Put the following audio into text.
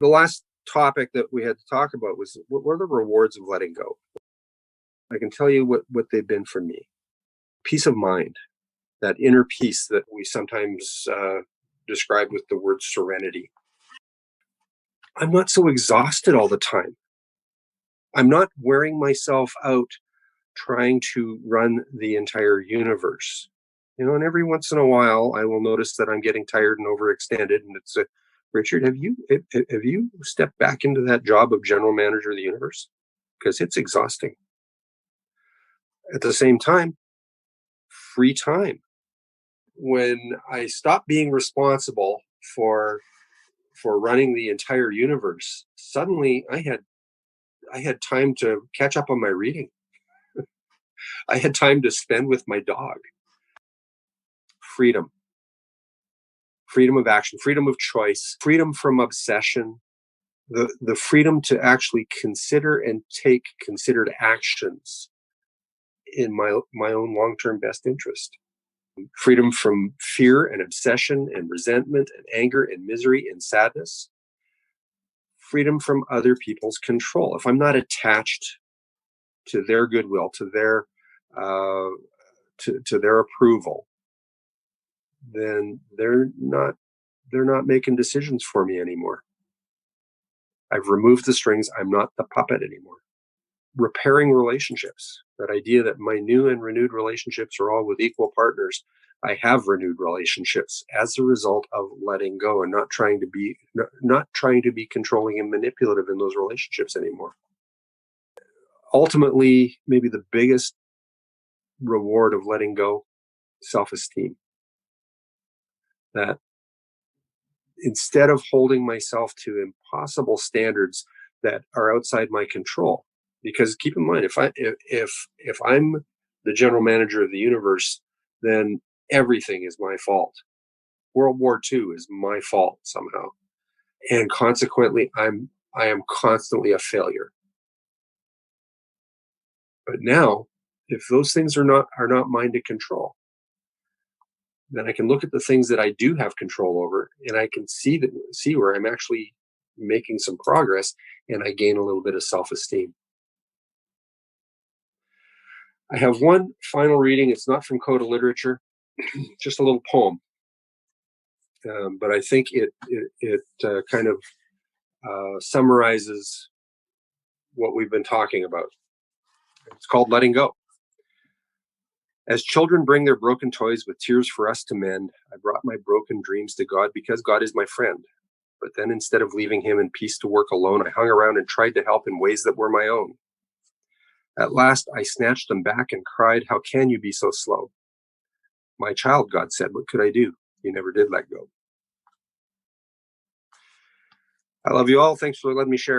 The last topic that we had to talk about was what were the rewards of letting go? I can tell you what they've been for me. Peace of mind, that inner peace that we sometimes describe with the word serenity. I'm not so exhausted all the time. I'm not wearing myself out trying to run the entire universe. And every once in a while, I will notice that I'm getting tired and overextended, and it's Richard, have you stepped back into that job of general manager of the universe? Because it's exhausting. At the same time, free time. When I stopped being responsible for running the entire universe, suddenly I had time to catch up on my reading. I had time to spend with my dog. Freedom. Freedom of action, freedom of choice, freedom from obsession, the freedom to actually consider and take considered actions in my own long-term best interest. Freedom from fear and obsession and resentment and anger and misery and sadness. Freedom from other people's control. If I'm not attached to their goodwill, to their to their approval, then they're not making decisions for me anymore. I've removed the strings. I'm not the puppet anymore. Repairing relationships. That idea that my new and renewed relationships are all with equal partners. I have renewed relationships as a result of letting go and not trying to be controlling and manipulative in those relationships anymore. Ultimately, maybe the biggest reward of letting go, self-esteem. That instead of holding myself to impossible standards that are outside my control, because keep in mind, if I'm the general manager of the universe, then everything is my fault. World War II is my fault somehow, and consequently, I am constantly a failure. But now, if those things are not mine to control, then I can look at the things that I do have control over, and I can see where I'm actually making some progress, and I gain a little bit of self-esteem. I have one final reading. It's not from CoDA literature, just a little poem, but I think it kind of summarizes what we've been talking about. It's called "Letting Go." As children bring their broken toys with tears for us to mend, I brought my broken dreams to God because God is my friend. But then instead of leaving him in peace to work alone, I hung around and tried to help in ways that were my own. At last, I snatched them back and cried, "How can you be so slow?" "My child," God said, "what could I do? You never did let go." I love you all. Thanks for letting me share.